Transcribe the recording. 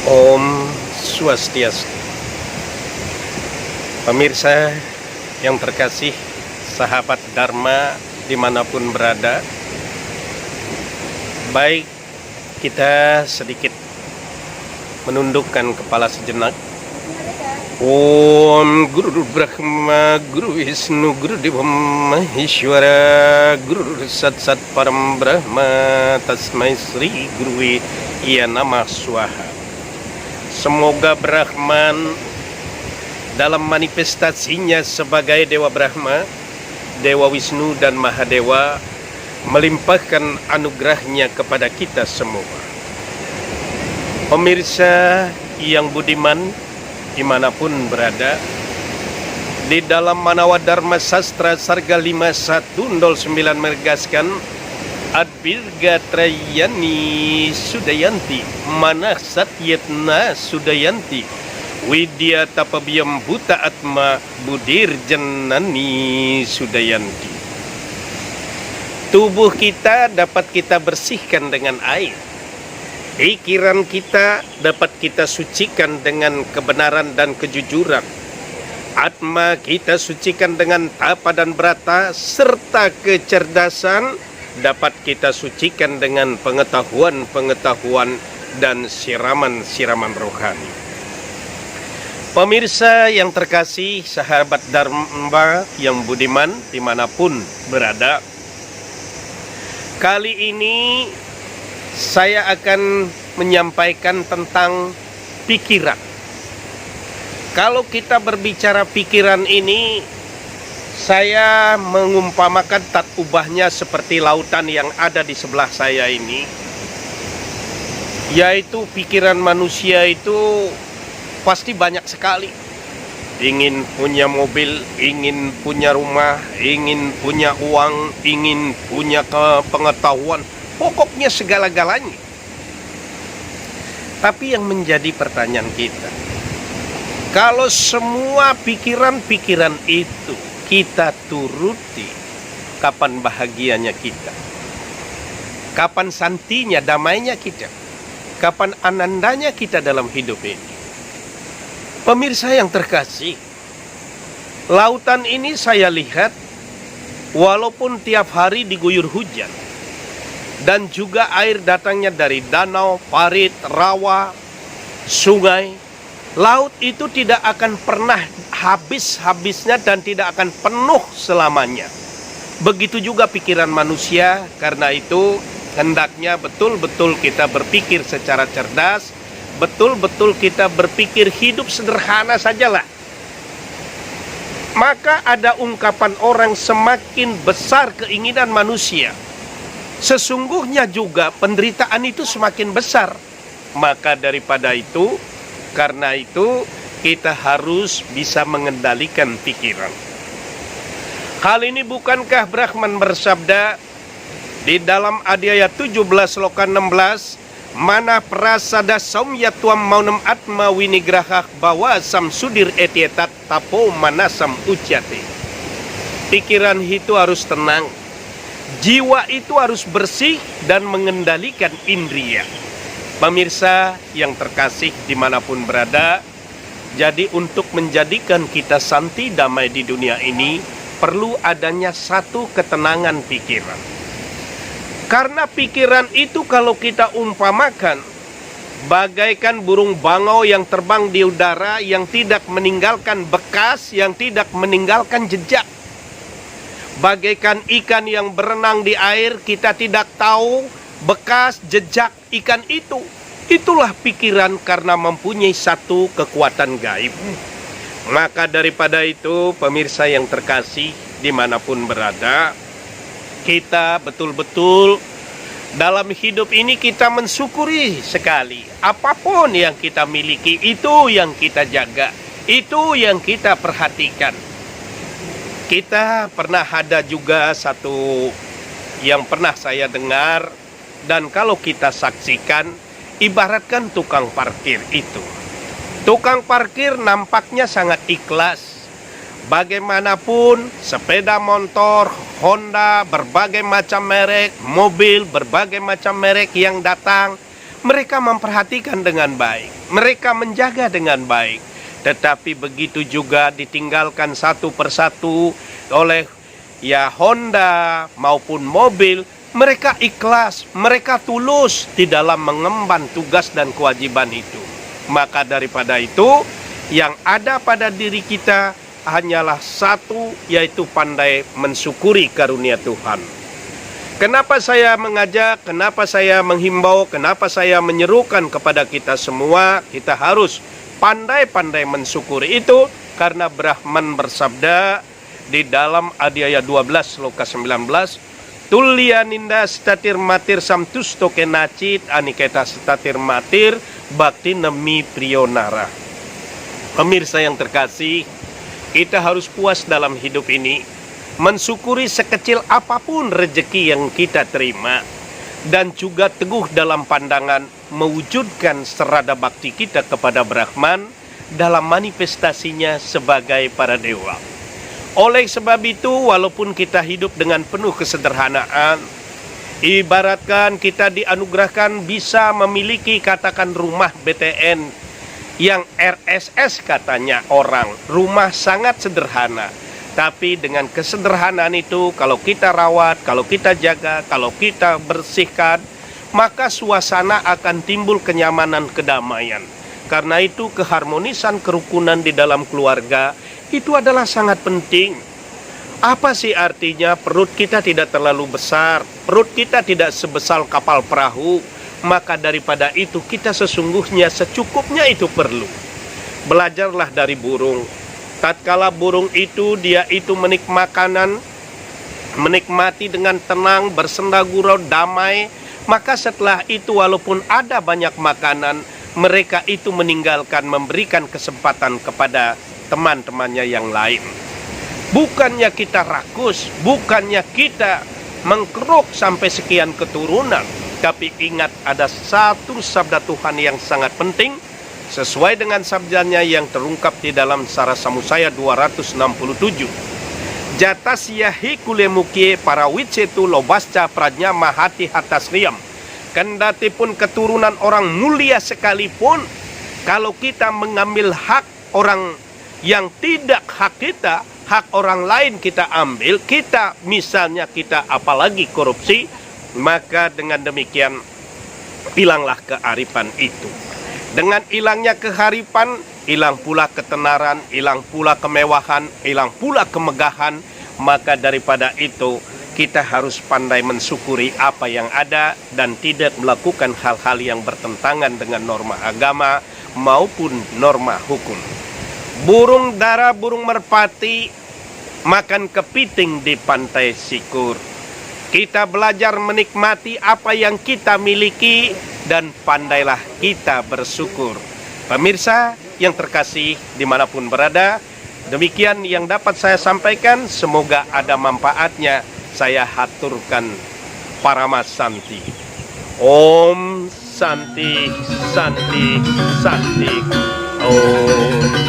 Om Swastiastu. Pemirsa yang terkasih, sahabat Dharma dimanapun berada, baik kita sedikit menundukkan kepala sejenak. Om Guru Brahma, Guru Wisnu, Guru Deva Maheshwara, Guru Sat Sat Param Brahma, Tasmai Sri Guru Iya Namah Swaha. Semoga Brahman dalam manifestasinya sebagai Dewa Brahma, Dewa Wisnu dan Mahadewa melimpahkan anugerahnya kepada kita semua. Pemirsa yang budiman dimanapun berada, di dalam Manawa Dharma Sastra Sarga 5109 menegaskan Advirga Trayani Sudayanti Manah Satyetna Sudayanti Widya Tapabiyam Buta Atma Budir Janani Sudayanti. Tubuh kita dapat kita bersihkan dengan air. Pikiran kita dapat kita sucikan dengan kebenaran dan kejujuran. Atma kita sucikan dengan tapa dan brata serta kecerdasan dapat kita sucikan dengan pengetahuan-pengetahuan dan siraman-siraman rohani. Pemirsa yang terkasih, sahabat Dharma yang budiman dimanapun berada, kali ini saya akan menyampaikan tentang pikiran. Kalau kita berbicara pikiran ini, saya mengumpamakan tat ubahnya seperti lautan yang ada di sebelah saya ini, yaitu pikiran manusia itu pasti banyak sekali. Ingin punya mobil, ingin punya rumah, ingin punya uang, ingin punya pengetahuan, pokoknya segala-galanya. Tapi yang menjadi pertanyaan kita, kalau semua pikiran-pikiran itu kita turuti, kapan bahagianya kita? Kapan santinya, damainya kita? Kapan anandanya kita dalam hidup ini? Pemirsa yang terkasih, lautan ini saya lihat walaupun tiap hari diguyur hujan dan juga air datangnya dari danau, parit, rawa, sungai, laut itu tidak akan pernah habis-habisnya dan tidak akan penuh selamanya. Begitu juga pikiran manusia. Karena itu hendaknya betul-betul kita berpikir secara cerdas, betul-betul kita berpikir hidup sederhana sajalah. Maka ada ungkapan orang, semakin besar keinginan manusia, sesungguhnya juga penderitaan itu semakin besar. Maka daripada itu, karena itu kita harus bisa mengendalikan pikiran. Hal ini bukankah Brahman bersabda di dalam Adhyaya 17 Loka 16, Mana prasada saumyatwam maunam atma winigrahak bawa samsudir etietat tapo manasam ucyate. Pikiran itu harus tenang, jiwa itu harus bersih dan mengendalikan indria. Pemirsa yang terkasih dimanapun berada, jadi untuk menjadikan kita santi damai di dunia ini, perlu adanya satu ketenangan pikiran. Karena pikiran itu kalau kita umpamakan bagaikan burung bangau yang terbang di udara, yang tidak meninggalkan bekas, yang tidak meninggalkan jejak. Bagaikan ikan yang berenang di air, kita tidak tahu bekas jejak ikan itu. Itulah pikiran karena mempunyai satu kekuatan gaib. Maka daripada itu, pemirsa yang terkasih dimanapun berada, kita betul-betul dalam hidup ini kita mensyukuri sekali. Apapun yang kita miliki, itu yang kita jaga, itu yang kita perhatikan. Kita pernah ada juga satu yang pernah saya dengar, dan kalau kita saksikan, Ibaratkan tukang parkir itu. Tukang parkir nampaknya sangat ikhlas. Bagaimanapun sepeda motor, Honda, berbagai macam merek, mobil, berbagai macam merek yang datang, mereka memperhatikan dengan baik. Mereka menjaga dengan baik. Tetapi begitu juga ditinggalkan satu persatu oleh Honda maupun mobil, mereka ikhlas, mereka tulus di dalam mengemban tugas dan kewajiban itu. Maka daripada itu, yang ada pada diri kita hanyalah satu, yaitu pandai mensyukuri karunia Tuhan. Kenapa saya mengajak, kenapa saya menghimbau, kenapa saya menyerukan kepada kita semua, kita harus pandai-pandai mensyukuri itu, karena Brahman bersabda di dalam Adhyaya 12 sloka 19, Tulya ninda statir matir samtusto kenacit aniketa statir matir bakti nemi prionara. Pemirsa yang terkasih, kita harus puas dalam hidup ini, mensyukuri sekecil apapun rezeki yang kita terima, dan juga teguh dalam pandangan mewujudkan serada bakti kita kepada Brahman dalam manifestasinya sebagai para dewa. Oleh sebab itu, walaupun kita hidup dengan penuh kesederhanaan, ibaratkan kita dianugerahkan bisa memiliki katakan rumah BTN yang RSS katanya orang, rumah sangat sederhana. Tapi dengan kesederhanaan itu, kalau kita rawat, kalau kita jaga, kalau kita bersihkan, maka suasana akan timbul kenyamanan, kedamaian. Karena itu keharmonisan, kerukunan di dalam keluarga itu adalah sangat penting. Apa sih artinya? Perut kita tidak terlalu besar, perut kita tidak sebesar kapal perahu, maka daripada itu kita sesungguhnya secukupnya itu perlu. Belajarlah dari burung. Tatkala burung itu dia itu menikmati dengan tenang, bersenda gurau, damai, maka setelah itu walaupun ada banyak makanan, mereka itu meninggalkan, memberikan kesempatan kepada teman-temannya yang lain. Bukannya kita rakus, bukannya kita mengkeruk sampai sekian keturunan, tapi ingat ada satu sabda Tuhan yang sangat penting, sesuai dengan sabdanya yang terungkap di dalam Sarasa Musaya 267. Jatasyahi kulemukie para wicetu lobasca prajnya mahati hatasriam. Kendati pun keturunan orang mulia sekalipun, kalau kita mengambil hak orang yang tidak hak kita, hak orang lain kita ambil, kita misalnya kita apalagi korupsi, maka dengan demikian hilanglah kearifan itu. Dengan hilangnya kearifan, hilang pula ketenaran, hilang pula kemewahan, hilang pula kemegahan. Maka daripada itu kita harus pandai mensyukuri apa yang ada dan tidak melakukan hal-hal yang bertentangan dengan norma agama maupun norma hukum. Burung dara, burung merpati makan kepiting di pantai Sikur. Kita belajar menikmati apa yang kita miliki dan pandailah kita bersyukur. Pemirsa yang terkasih dimanapun berada, demikian yang dapat saya sampaikan. Semoga ada manfaatnya. Saya haturkan Paramasanti. Om Santi, Santi, Santi. Om.